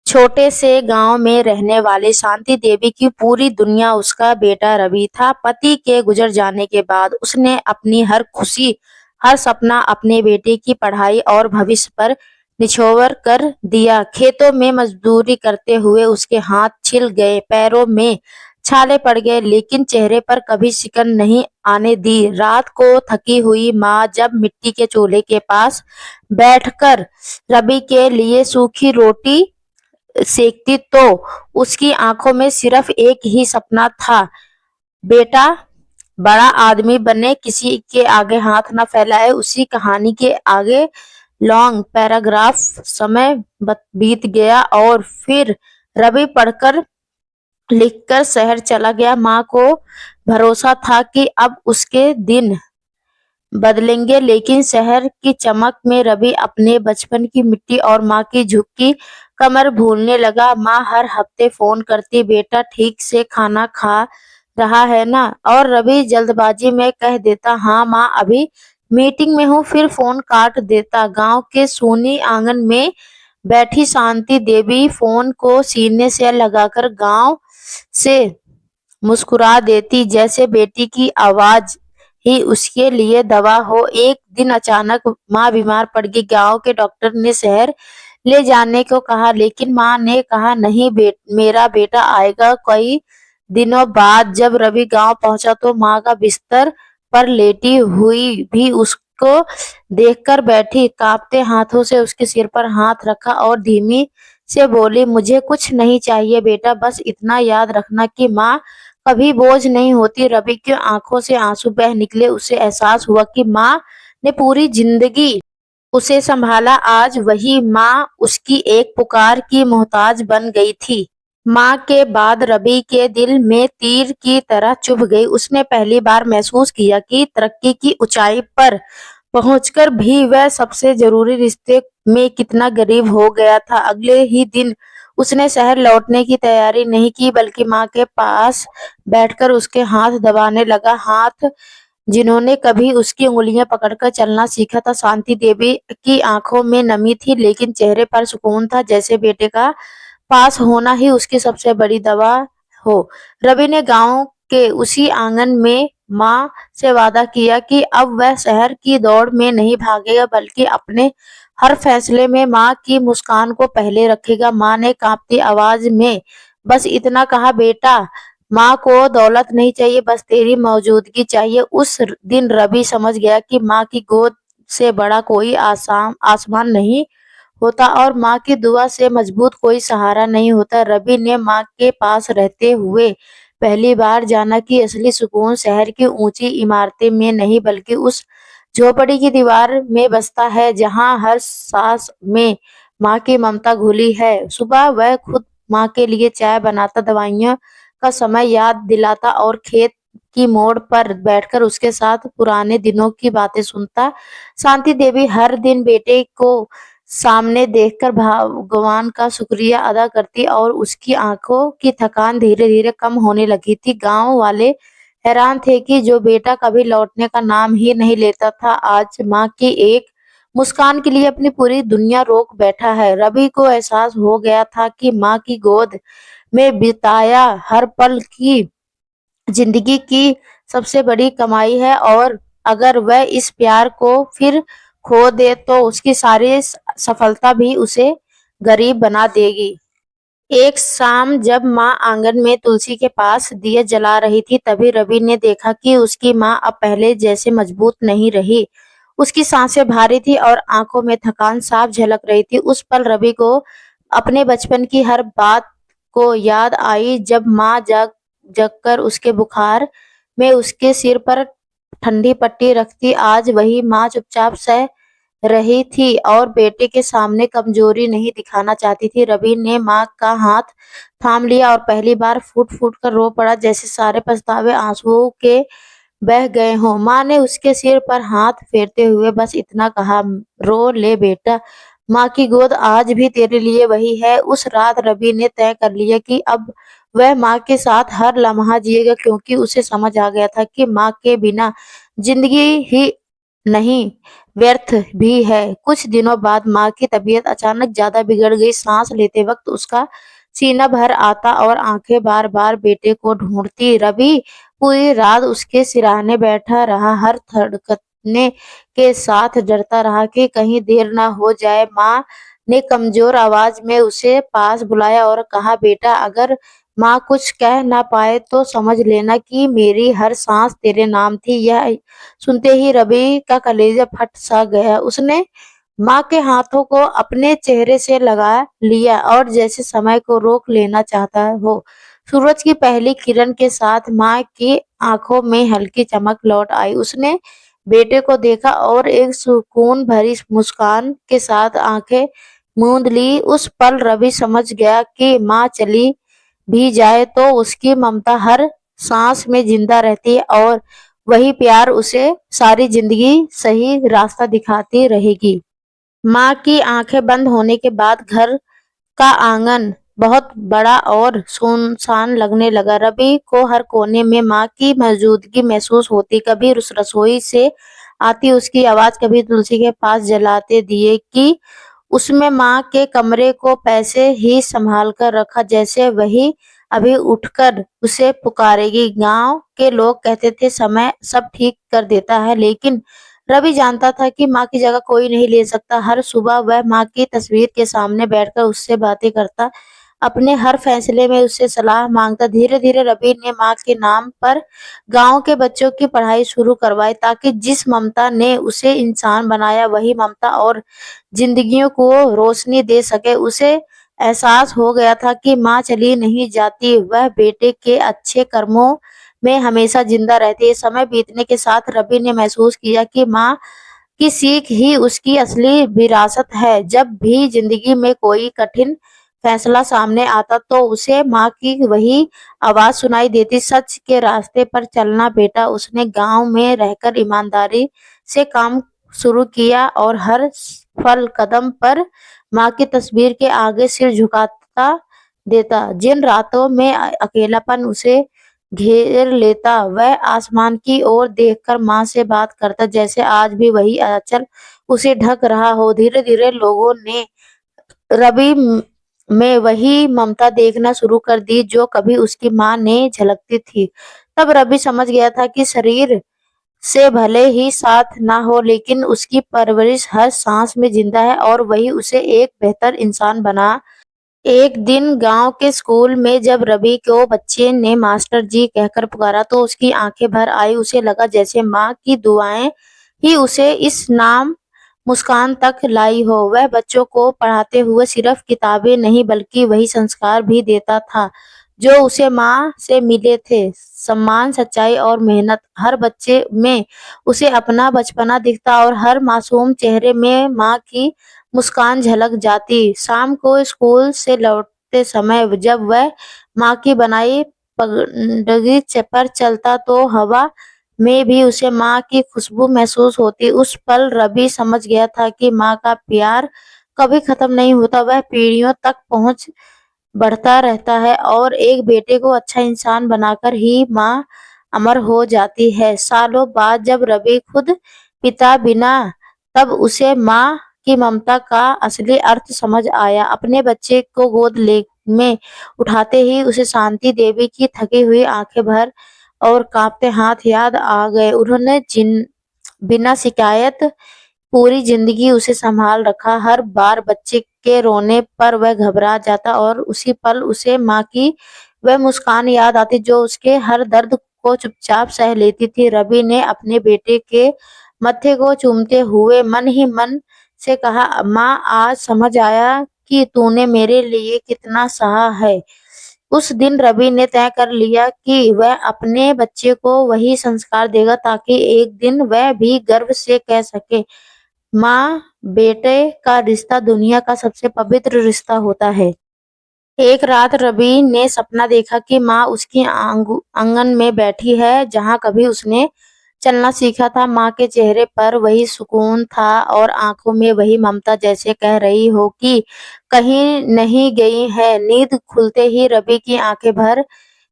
छोटे से गांव में रहने वाली शांति देवी की पूरी दुनिया उसका बेटा रवि था। पति के गुजर जाने के बाद उसने अपनी हर खुशी, हर सपना अपने बेटे की पढ़ाई और भविष्य पर निछोवर कर दिया। खेतों में मजदूरी करते हुए उसके हाथ छिल गए, पैरों में छाले पड़ गए, लेकिन चेहरे पर कभी सिकन नहीं आने दी। रात को थकी हुई माँ जब मिट्टी के चूल्हे के पास बैठकर रवि के लिए सूखी रोटी सेकती तो उसकी आंखों में सिर्फ एक ही सपना था, बेटा बड़ा आदमी बने, किसी के आगे हाथ न फैलाए। उसी कहानी के आगे लॉन्ग पैराग्राफ। समय बीत गया और फिर रवि पढ़कर लिखकर शहर चला गया। माँ को भरोसा था कि अब उसके दिन बदलेंगे, लेकिन शहर की चमक में रवि अपने बचपन की मिट्टी और माँ की झुकी कमर भूलने लगा। माँ हर हफ्ते फोन करती, बेटा ठीक से खाना खा रहा है ना? और रवि जल्दबाजी में कह देता, हाँ माँ, अभी मीटिंग में हूँ, फिर फोन काट देता। गांव के सूनी आंगन में बैठी शांति देवी फोन को सीने से लगाकर गांव से मुस्कुरा देती, जैसे बेटी की आवाज ही उसके लिए दवा हो। एक दिन अचानक माँ बीमार पड़ गई। गांव के डॉक्टर ने शहर ले जाने को कहा, लेकिन माँ ने कहा, नहीं मेरा बेटा आएगा। कई दिनों बाद जब रवि गांव पहुंचा तो माँ का बिस्तर पर लेटी हुई भी उसको देखकर बैठी, कांपते हाथों से उसके सिर पर हाथ रखा और धीमी से बोली, मुझे कुछ नहीं चाहिए बेटा, बस इतना याद रखना कि माँ कभी बोझ नहीं होती। रवि की आंखों से आंसू बह निकले। उसे एहसास हुआ कि माँ ने पूरी जिंदगी उसे संभाला, आज वही माँ उसकी एक पुकार की मोहताज बन गई थी। माँ के बाद रवि के दिल में तीर की तरह चुभ गई। उसने पहली बार महसूस किया कि तरक्की की ऊंचाई पर पहुंचकर भी वह सबसे जरूरी रिश्ते में कितना गरीब हो गया था। अगले ही दिन उसने शहर लौटने की तैयारी नहीं की, बल्कि माँ के पास बैठकर उसके हाथ दबाने लगा, हाथ जिन्होंने कभी उसकी उंगलियां पकड़कर चलना सीखा था। शांति देवी की आंखों में नमी थी, लेकिन चेहरे पर सुकून था, जैसे बेटे का पास होना ही उसकी सबसे बड़ी दवा हो। रवि ने गांव के उसी आंगन में माँ से वादा किया कि अब वह शहर की दौड़ में नहीं भागेगा, बल्कि अपने हर फैसले में माँ की मुस्कान को पहले रखेगा। माँ ने कांपती आवाज में बस इतना कहा, बेटा माँ को दौलत नहीं चाहिए, बस तेरी मौजूदगी चाहिए। उस दिन रवि समझ गया कि माँ की गोद से बड़ा कोई आसमान नहीं होता और माँ की दुआ से मजबूत कोई सहारा नहीं होता। रवि ने माँ के पास रहते हुए पहली बार जाना कि असली सुकून शहर की ऊंची इमारतें में नहीं, बल्कि उस झोपड़ी की दीवार में बसता है, जहाँ हर सांस में माँ की ममता घुली है। सुबह वह खुद माँ के लिए चाय बनाता, दवाइयाँ का समय याद दिलाता और खेत की मोड़ पर बैठकर उसके साथ पुराने दिनों की बातें सुनता। शांति देवी हर दिन बेटे को सामने देखकर भगवान का शुक्रिया अदा करती और उसकी आंखों की थकान धीरे धीरे कम होने लगी थी। गांव वाले हैरान थे कि जो बेटा कभी लौटने का नाम ही नहीं लेता था, आज माँ की एक मुस्कान के लिए अपनी पूरी दुनिया रोक बैठा है। रवि को एहसास हो गया था कि माँ की गोद में बिताया हर पल की जिंदगी की सबसे बड़ी कमाई है, और अगर वह इस प्यार को फिर खो दे तो उसकी सारी सफलता भी उसे गरीब बना देगी। एक शाम जब माँ आंगन में तुलसी के पास दिए जला रही थी, तभी रवि ने देखा कि उसकी माँ अब पहले जैसे मजबूत नहीं रही। उसकी सांसें भारी थी और आंखों में थकान साफ झलक रही थी। उस पल रवि को अपने बचपन की हर बात को याद आई, जब माँ जग जगकर उसके बुखार में उसके सिर पर ठंडी पट्टी रखती। आज वही माँ चुपचाप सह रही थी और बेटे के सामने कमजोरी नहीं दिखाना चाहती थी। रवि ने माँ का हाथ थाम लिया और पहली बार फूट फूट कर रो पड़ा, जैसे सारे पछतावे आंसुओं के बह गए हों। माँ ने उसके सिर पर हाथ फेरते हुए बस इतना कहा, रो ले बेटा, माँ की गोद आज भी तेरे लिए वही है। उस रात रवि ने तय कर लिया कि अब वह माँ के साथ हर लम्हा जिएगा, क्योंकि उसे समझ आ गया था कि माँ के बिना जिंदगी ही नहीं, व्यर्थ भी है। कुछ दिनों बाद माँ की तबीयत अचानक ज्यादा बिगड़ गई। सांस लेते वक्त उसका सीना भर आता और आंखें बार-बार बेटे को ढूंढती। रवि पूरी रात उसके सिरहाने बैठा रहा, हर धड़कने के साथ डरता रहा कि कहीं देर न हो जाए। माँ ने कमजोर आवाज में उसे पास बुलाया और कहा, बेटा, अगर माँ कुछ कह ना पाए तो समझ लेना कि मेरी हर सांस तेरे नाम थी। यह सुनते ही रवि का कलेजा फट सा गया। उसने माँ के हाथों को अपने चेहरे से लगा लिया और जैसे समय को रोक लेना चाहता हो। सूरज की पहली किरण के साथ माँ की आंखों में हल्की चमक लौट आई। उसने बेटे को देखा और एक सुकून भरी मुस्कान के साथ आंखें मूंद ली। उस पल रवि समझ गया कि माँ चली भी जाए तो उसकी ममता हर सांस में जिंदा रहती है और वही प्यार उसे सारी जिंदगी सही रास्ता दिखाती रहेगी। माँ की आंखें बंद होने के बाद घर का आंगन बहुत बड़ा और सुनसान लगने लगा। रवि को हर कोने में माँ की मौजूदगी महसूस होती। कभी उस रसोई से आती उसकी आवाज, कभी तुलसी के पास जलाते दिए की उसमें माँ के कमरे को पैसे ही संभाल कर रखा, जैसे वही अभी उठकर उसे पुकारेगी। गांव के लोग कहते थे समय सब ठीक कर देता है, लेकिन रवि जानता था कि माँ की जगह कोई नहीं ले सकता। हर सुबह वह माँ की तस्वीर के सामने बैठकर उससे बातें करता, अपने हर फैसले में उससे सलाह मांगता। धीरे धीरे रवि ने माँ के नाम पर गांव के बच्चों की पढ़ाई शुरू करवाई, ताकि जिस ममता ने उसे इंसान बनाया वही ममता और जिंदगियों को रोशनी दे सके। उसे एहसास हो गया था कि माँ चली नहीं जाती, वह बेटे के अच्छे कर्मों में हमेशा जिंदा रहती है। समय बीतने के साथ रवि ने महसूस किया कि माँ की सीख ही उसकी असली विरासत है। जब भी जिंदगी में कोई कठिन फैसला सामने आता तो उसे माँ की वही आवाज सुनाई देती, सच के रास्ते पर चलना बेटा। उसने गांव में रहकर ईमानदारी से काम शुरू किया और हर फल कदम पर माँ की तस्वीर के आगे सिर झुकाता देता। जिन रातों में अकेलापन उसे घेर लेता, वह आसमान की ओर देखकर माँ से बात करता, जैसे आज भी वही आंचल उसे ढक रहा हो। धीरे धीरे लोगों ने रवि में वही ममता देखना शुरू कर दी जो कभी उसकी माँ ने झलकती थी। तब रवि समझ गया था कि शरीर से भले ही साथ ना हो, लेकिन उसकी परवरिश हर सांस में जिंदा है और वही उसे एक बेहतर इंसान बना। एक दिन गांव के स्कूल में जब रवि को बच्चे ने मास्टर जी कहकर पुकारा तो उसकी आंखें भर आई। उसे लगा जैसे माँ की दुआएं ही उसे इस नाम मुस्कान तक लाई हो। वह बच्चों को पढ़ाते हुए सिर्फ किताबें नहीं बल्कि वही संस्कार भी देता था जो उसे माँ से मिले थे। सम्मान, सच्चाई और मेहनत। हर बच्चे में उसे अपना बचपना दिखता और हर मासूम चेहरे में माँ की मुस्कान झलक जाती। शाम को स्कूल से लौटते समय जब वह माँ की बनाई पगडंडी पर चलता तो हवा में भी उसे माँ की खुशबू महसूस होती। उस पल रवि समझ गया था कि माँ का प्यार कभी खत्म नहीं होता, वह पीढ़ियों तक पहुंच बढ़ता रहता है और एक बेटे को अच्छा इंसान बनाकर ही माँ अमर हो जाती है। सालों बाद जब रवि खुद पिता बिना, तब उसे माँ की ममता का असली अर्थ समझ आया। अपने बच्चे को गोद ले में उठाते ही उसे शांति देवी की थकी हुई आंखें भर और कांपते हाथ याद आ गए। उन्होंने जिन बिना शिकायत पूरी जिंदगी उसे संभाल रखा। हर बार बच्चे के रोने पर वह घबरा जाता और उसी पल उसे माँ की वह मुस्कान याद आती जो उसके हर दर्द को चुपचाप सह लेती थी। रवि ने अपने बेटे के मत्थे को चूमते हुए मन ही मन से कहा, माँ, आज समझ आया कि तूने मेरे लिए कितना सहा है। उस दिन रवि ने तय कर लिया कि वह अपने बच्चे को वही संस्कार देगा ताकि एक दिन वह भी गर्व से कह सके, माँ बेटे का रिश्ता दुनिया का सबसे पवित्र रिश्ता होता है। एक रात रवि ने सपना देखा कि माँ उसकी आंगन में बैठी है जहाँ कभी उसने चलना सीखा था। माँ के चेहरे पर वही सुकून था और आंखों में वही ममता, जैसे कह रही हो कि कहीं नहीं गई है। नींद खुलते ही रवि की आंखें भर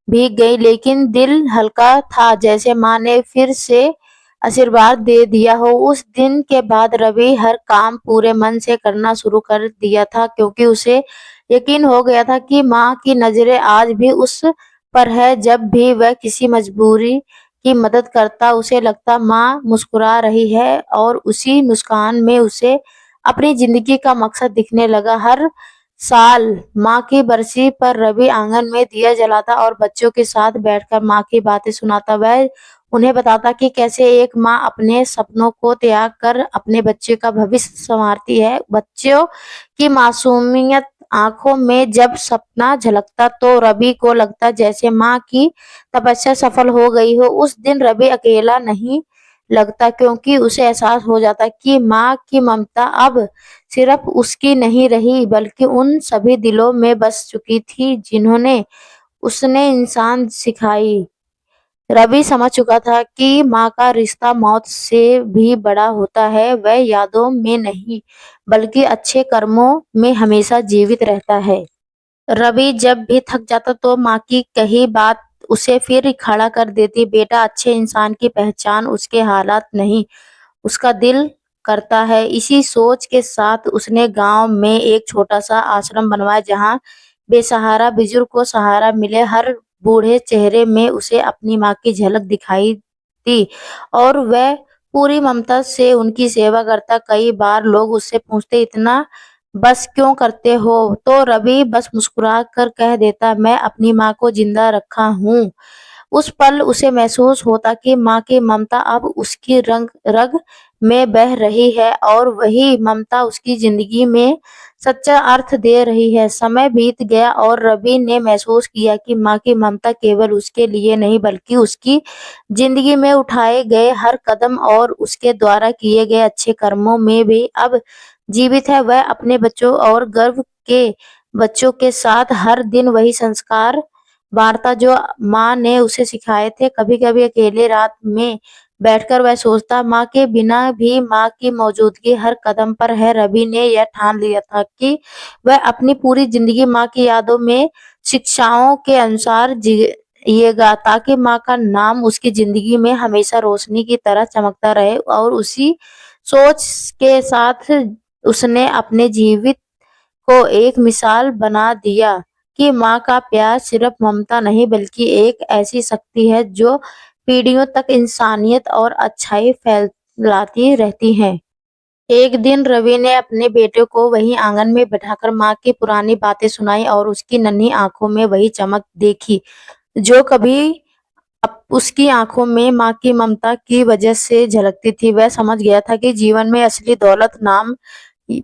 भीग गई, लेकिन दिल हल्का था, जैसे माँ ने फिर से आशीर्वाद दे दिया हो। उस दिन के बाद रवि हर काम पूरे मन से करना शुरू कर दिया था, क्योंकि उसे यकीन हो गया था कि माँ की नजरें आज भी उस पर है। जब भी वह किसी मजबूरी की मदद करता, उसे लगता माँ मुस्कुरा रही है, और उसी मुस्कान में उसे अपनी जिंदगी का मकसद दिखने लगा। हर साल माँ की बरसी पर रवि आंगन में दिया जलाता और बच्चों के साथ बैठकर माँ की बातें सुनाता। वह उन्हें बताता कि कैसे एक माँ अपने सपनों को त्याग कर अपने बच्चे का भविष्य संवारती है। बच्चों की मासूमियत आंखों में जब सपना झलकता, तो रवि को लगता जैसे माँ की तपस्या सफल हो गई हो। उस दिन रवि अकेला नहीं लगता, क्योंकि उसे एहसास हो जाता कि माँ की ममता अब सिर्फ उसकी नहीं रही, बल्कि उन सभी दिलों में बस चुकी थी जिन्होंने उसने इंसान सिखाई। रवि समझ चुका था कि माँ का रिश्ता मौत से भी बड़ा होता है। वह यादों में नहीं, बल्कि अच्छे कर्मों में हमेशा जीवित रहता है। रवि जब भी थक जाता, तो माँ की कही बात उसे फिर खड़ा कर देती। बेटा, अच्छे इंसान की पहचान उसके हालात नहीं, उसका दिल करता है। इसी सोच के साथ उसने गांव में एक छोटा सा आश्रम बनवाया, जहां बेसहारा बुजुर्ग को सहारा मिले। हर बूढ़े चेहरे में उसे अपनी माँ की झलक दिखाई दी, और वह पूरी ममता से उनकी सेवा करता। कई बार लोग उससे पूछते, इतना बस क्यों करते हो? तो रवि बस मुस्कुरा कर कह देता, मैं अपनी माँ को जिंदा रखा हूँ। उस पल उसे महसूस होता कि माँ की ममता अब उसकी रग रग में बह रही है, और वही ममता उसकी जिंदगी में सच्चा अर्थ दे रही है। समय बीत गया और रवि ने महसूस किया कि माँ की ममता केवल उसके लिए नहीं, बल्कि उसकी जिंदगी में उठाए गए हर कदम और उसके द्वारा किए गए अच्छे कर्मों में भी अब जीवित है। वह अपने बच्चों और गर्भ के बच्चों के साथ हर दिन वही संस्कार वार्ता जो माँ ने उसे सिखाए थे। कभी-कभी अकेले रात में बैठकर वह सोचता, माँ के बिना भी माँ की मौजूदगी हर कदम पर है। रवि ने यह ठान लिया था कि वह अपनी पूरी जिंदगी माँ की यादों में, शिक्षाओं के अनुसार जिएगा, ताकि माँ का नाम उसकी जिंदगी में हमेशा रोशनी की तरह चमकता रहे। और उसी सोच के साथ उसने अपने जीवित को एक मिसाल बना दिया कि माँ का प्यार सिर्फ ममता नहीं, बल्कि एक ऐसी शक्ति है जो पीढ़ियों तक इंसानियत और अच्छाई फैलाती रहती है। एक दिन रवि ने अपने बेटे को वही आंगन में बैठाकर माँ की पुरानी बातें सुनाई, और उसकी नन्ही आंखों में वही चमक देखी जो कभी उसकी आंखों में माँ की ममता की वजह से झलकती थी। वह समझ गया था कि जीवन में असली दौलत नाम,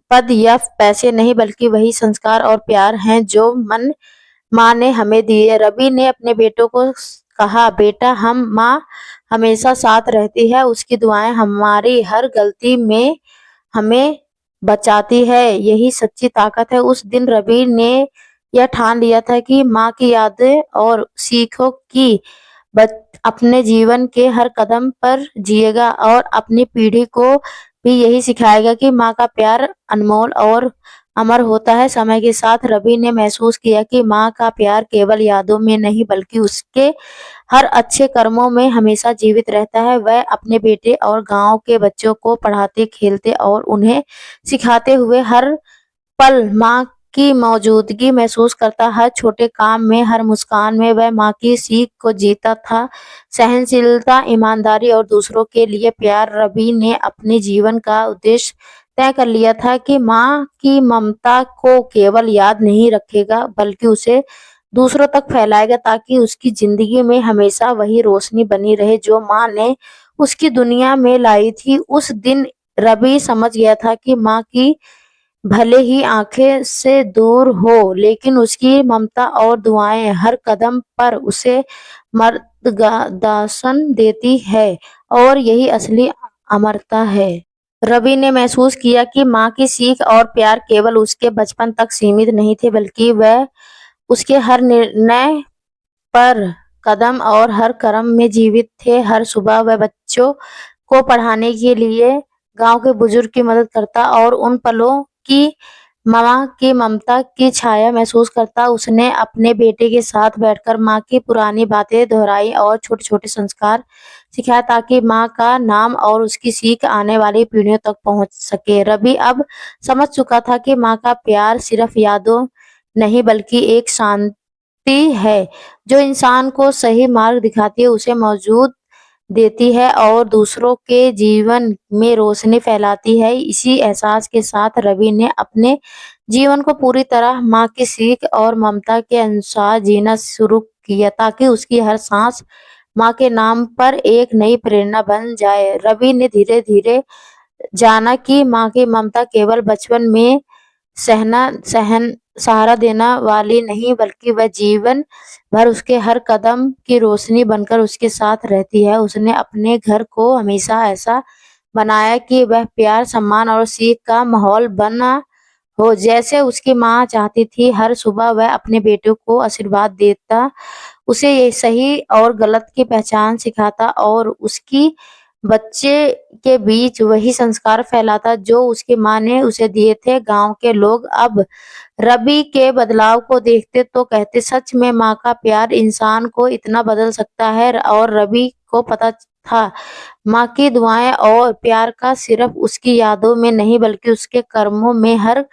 पद या पैसे नहीं, बल्कि वही संस्कार और प्यार हैं जो माँ ने हमें दिए। रवि ने अपने बेटों को कहा, बेटा, हम माँ हमेशा साथ रहती है, उसकी दुआएं हमारी हर गलती में हमें बचाती है, यही सच्ची ताकत है। उस दिन रवि ने यह ठान लिया था कि माँ की यादें और सीखों की अपने जीवन के हर कदम पर जिएगा, और अपनी पीढ़ी को भी यही सिखाएगा कि माँ का प्यार अनमोल और अमर होता है। समय के साथ रवि ने महसूस किया कि माँ का प्यार केवल यादों में नहीं, बल्कि उसके हर अच्छे कर्मों में हमेशा जीवित रहता है। वह अपने बेटे और गांव के बच्चों को पढ़ाते, खेलते और उन्हें सिखाते हुए हर पल माँ की मौजूदगी महसूस करता। हर छोटे काम में, हर मुस्कान में वह माँ की सीख को जीता था। सहनशीलता, ईमानदारी और दूसरों के लिए प्यार। रवि ने अपने जीवन का उद्देश्य तय कर लिया था कि माँ की ममता को केवल याद नहीं रखेगा, बल्कि उसे दूसरों तक फैलाएगा, ताकि उसकी जिंदगी में हमेशा वही रोशनी बनी रहे जो माँ ने उसकी दुनिया में लाई थी। उस दिन रवि समझ गया था कि माँ की भले ही आंखें से दूर हो, लेकिन उसकी ममता और दुआएं हर कदम पर उसे मार्गदर्शन देती है, और यही असली अमरता है। रवि ने महसूस किया कि माँ की सीख और प्यार केवल उसके बचपन तक सीमित नहीं थे, बल्कि वह उसके हर निर्णय पर, कदम और हर कर्म में जीवित थे। हर सुबह वह बच्चों को पढ़ाने के लिए गांव के बुजुर्ग की मदद करता, और उन पलों की माँ की ममता की छाया महसूस करता उसने अपने बेटे के साथ बैठकर माँ की पुरानी बातें दोहराई और छोटे-छोटे संस्कार सिखाए ताकि माँ का नाम और उसकी सीख आने वाली पीढ़ियों तक पहुँच सके। रवि अब समझ चुका था कि माँ का प्यार सिर्फ यादों नहीं बल्कि एक शांति है, जो इंसान को सही मार्ग दिखाती है, उसे मौजूद देती है और दूसरों के जीवन में रोशनी फैलाती है। इसी एहसास के साथ रवि ने अपने जीवन को पूरी तरह माँ की सीख और ममता के अनुसार जीना शुरू किया ताकि उसकी हर सांस माँ के नाम पर एक नई प्रेरणा बन जाए। रवि ने धीरे-धीरे जाना कि माँ की ममता केवल बचपन में सहना सहन सहारा देना वाली नहीं बल्कि वह जीवन भर उसके हर कदम की रोशनी बनकर उसके साथ रहती है। उसने अपने घर को हमेशा ऐसा बनाया कि वह प्यार, सम्मान और सीख का माहौल बना हो जैसे उसकी माँ चाहती थी। हर सुबह वह अपने बेटे को आशीर्वाद देता, उसे ये सही और गलत की पहचान सिखाता और उसकी बच्चे के बीच वही संस्कार फैलाता जो उसकी माँ ने उसे दिए थे। गाँव के लोग अब रवि के बदलाव को देखते तो कहते, सच में माँ का प्यार इंसान को इतना बदल सकता है। और रवि को पता था माँ की दुआएं और प्यार का सिर्फ उसकी यादों में नहीं बल्कि उसके कर्मों में हर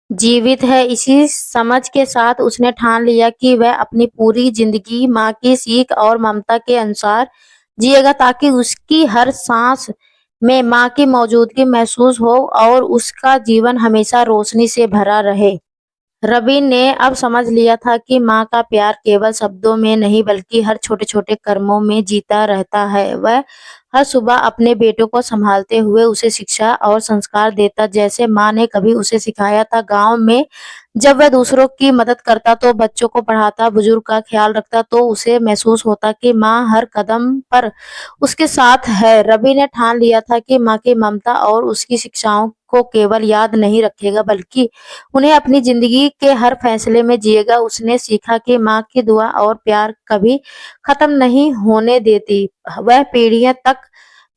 जीवित है। इसी समझ के साथ उसने ठान लिया कि वह अपनी पूरी जिंदगी माँ की सीख और ममता के अनुसार जिएगा ताकि उसकी हर सांस में माँ की मौजूदगी महसूस हो और उसका जीवन हमेशा रोशनी से भरा रहे। रवि ने अब समझ लिया था कि माँ का प्यार केवल शब्दों में नहीं बल्कि हर छोटे-छोटे कर्मों में जीता रहता है। वह हर सुबह अपने बेटों को संभालते हुए उसे शिक्षा और संस्कार देता जैसे माँ ने कभी उसे सिखाया था। गाँव में जब वह दूसरों की मदद करता तो बच्चों को पढ़ाता, बुजुर्ग का ख्याल रखता तो उसे महसूस होता कि माँ हर कदम पर उसके साथ है। रवि ने ठान लिया था कि माँ की ममता और उसकी शिक्षाओं को केवल याद नहीं रखेगा बल्कि उन्हें अपनी जिंदगी के हर फैसले में जिएगा। उसने सीखा कि माँ की दुआ और प्यार कभी खत्म नहीं होने देती, वह पीढ़ियों तक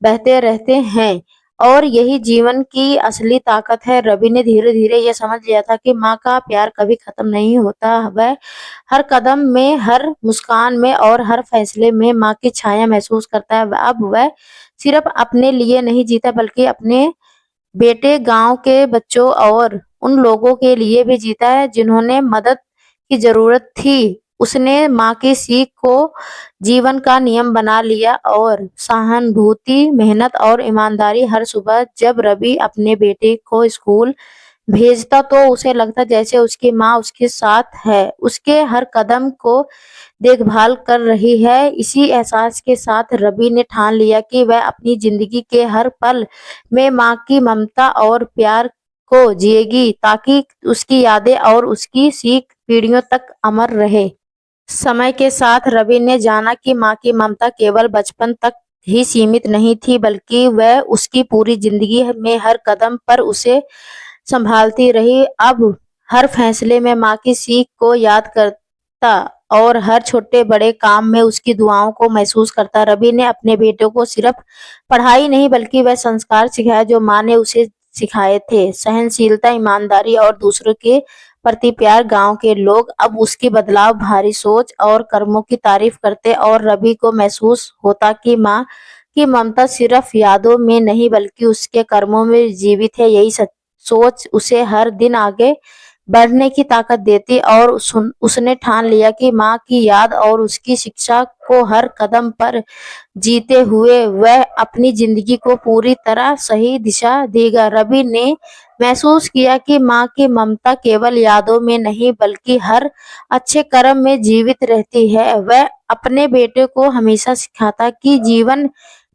बहते रहते हैं और यही जीवन की असली ताकत है। रवि ने धीरे-धीरे यह समझ लिया था कि माँ का प्यार कभी खत्म नहीं होता। वह हर कदम में, हर मुस्कान में और हर फैसले में माँ की छाया महसूस करता है। अब वह सिर्फ अपने लिए नहीं जीता बल्कि अपने बेटे, गाँव के बच्चों और उन लोगों के लिए भी जीता है जिन्होंने मदद की ज़रूरत थी। उसने माँ की सीख को जीवन का नियम बना लिया और सहानुभूति, मेहनत और ईमानदारी। हर सुबह जब रवि अपने बेटे को स्कूल भेजता तो उसे लगता जैसे उसकी माँ उसके साथ है, उसके हर कदम को देखभाल कर रही है। इसी एहसास के साथ रवि ने ठान लिया कि वह अपनी जिंदगी के हर पल में माँ की ममता और प्यार को जिएगी ताकि उसकी यादें और उसकी सीख पीढ़ियों तक अमर रहे। समय के साथ रवि ने जाना कि माँ की ममता केवल बचपन तक ही सीमित नहीं थी बल्कि वह उसकी पूरी जिंदगी में हर कदम पर उसे संभालती रही। अब हर फैसले में माँ की सीख को याद करता और हर छोटे-बड़े काम में उसकी दुआओं को महसूस करता। रवि ने अपने बेटों को सिर्फ पढ़ाई नहीं बल्कि वह संस्कार सिखाए जो माँ ने उसे सिखाए थे। सहनशीलता, ईमानदारी और दूसरों के प्रति प्यार। गाँव के लोग अब उसकी बदलाव भारी सोच और कर्मों की तारीफ करते और रवि को महसूस होता कि माँ की ममता सिर्फ यादों में नहीं बल्कि उसके कर्मों में जीवित है। यही सोच उसे हर दिन आगे बढ़ने की ताकत देती और उसने ठान लिया कि माँ की याद और उसकी शिक्षा को हर कदम पर जीते हुए वह अपनी जिंदगी को पूरी तरह सही दिशा देगा। रवि ने महसूस किया कि माँ की ममता केवल यादों में नहीं बल्कि हर अच्छे कर्म में जीवित रहती है। वह अपने बेटे को हमेशा सिखाता कि जीवन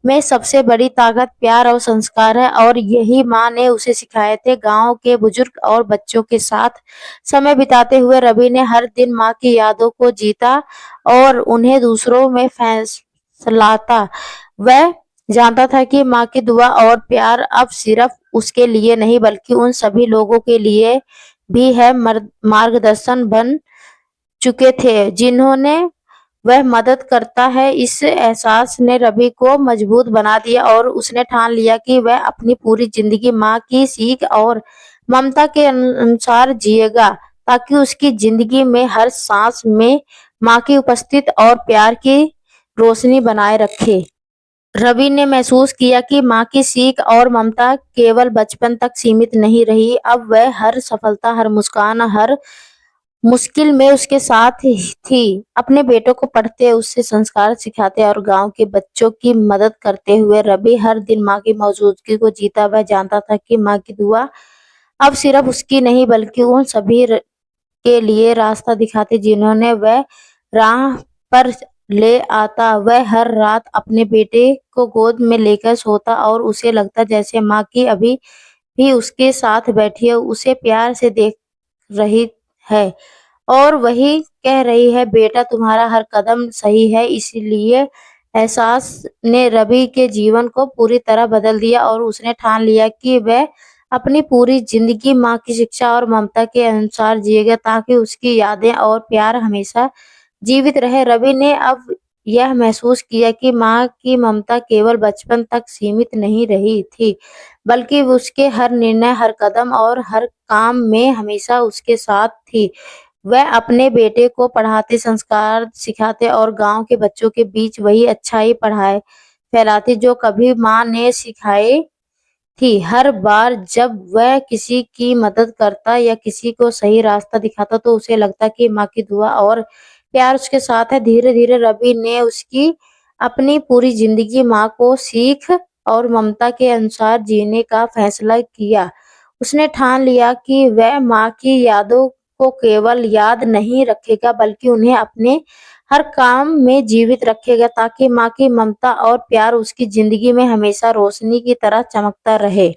में सबसे बड़ी ताकत प्यार और संस्कार है और यही माँ ने उसे सिखाए थे। गांव के बुजुर्ग और बच्चों के साथ समय बिताते हुए रवि ने हर दिन माँ की यादों को जीता और उन्हें दूसरों में फैलाता। वह जानता था कि माँ की दुआ और प्यार अब सिर्फ उसके लिए नहीं बल्कि उन सभी लोगों के लिए भी है मार्गदर्शन बन चुके थे जिन्होंने वह मदद करता है। इस एहसास ने रवि को मजबूत बना दिया और उसने ठान लिया कि वह अपनी पूरी जिंदगी माँ की सीख और ममता के अनुसार जिएगा, ताकि उसकी जिंदगी में हर सांस में माँ की उपस्थिति और प्यार की रोशनी बनाए रखे। रवि ने महसूस किया कि माँ की सीख और ममता केवल बचपन तक सीमित नहीं रही, अब वह हर सफलता, हर मुस्कान, हर मुश्किल में उसके साथ थी। अपने बेटों को पढ़ते, उससे संस्कार सिखाते और गांव के बच्चों की मदद करते हुए रवि हर दिन माँ की मौजूदगी को जीता। वह जानता था कि माँ की दुआ अब सिर्फ उसकी नहीं, बल्कि उन सभी के लिए रास्ता दिखाती जिन्होंने वह राह पर ले आता। वह हर रात अपने बेटे को गोद में लेकर सोता और उसे लगता जैसे माँ की अभी भी उसके साथ बैठी है, उसे प्यार से देख रही है और वही कह रही है, बेटा तुम्हारा हर कदम सही है। इसीलिए एहसास ने रवि के जीवन को पूरी तरह बदल दिया और उसने ठान लिया कि वह अपनी पूरी जिंदगी माँ की शिक्षा और ममता के अनुसार जिएगा, ताकि उसकी यादें और प्यार हमेशा जीवित रहे। रवि ने अब यह महसूस किया कि माँ की ममता केवल बचपन तक सीमित नहीं रही थी, बल्कि वो उसके हर निर्णय, हर कदम और हर काम में हमेशा उसके साथ थी। वह अपने बेटे को पढ़ाते, संस्कार सिखाते और गांव के बच्चों के बीच वही अच्छाई पढ़ाए फैलाती जो कभी माँ ने सिखाई थी। हर बार जब वह किसी की मदद करता या किसी को सही रास्ता दिखाता, तो उसे लगता कि माँ की दुआ और प्यार उसके साथ है। धीरे-धीरे रवि ने उसकी अपनी पूरी जिंदगी माँ को सीख और ममता के अनुसार जीने का फैसला किया। उसने ठान लिया कि वह माँ की यादों को केवल याद नहीं रखेगा, बल्कि उन्हें अपने हर काम में जीवित रखेगा, ताकि माँ की ममता और प्यार उसकी जिंदगी में हमेशा रोशनी की तरह चमकता रहे।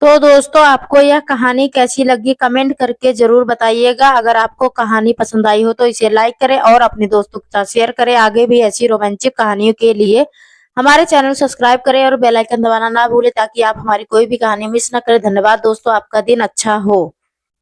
तो दोस्तों, आपको यह कहानी कैसी लगी कमेंट करके जरूर बताइएगा। अगर आपको कहानी पसंद आई हो तो इसे लाइक करें और अपने दोस्तों के साथ शेयर करें। आगे भी ऐसी रोमांचक कहानियों के लिए हमारे चैनल सब्सक्राइब करें और बेल आइकन दबाना ना भूलें, ताकि आप हमारी कोई भी कहानी मिस ना करें। धन्यवाद दोस्तों, आपका दिन अच्छा हो।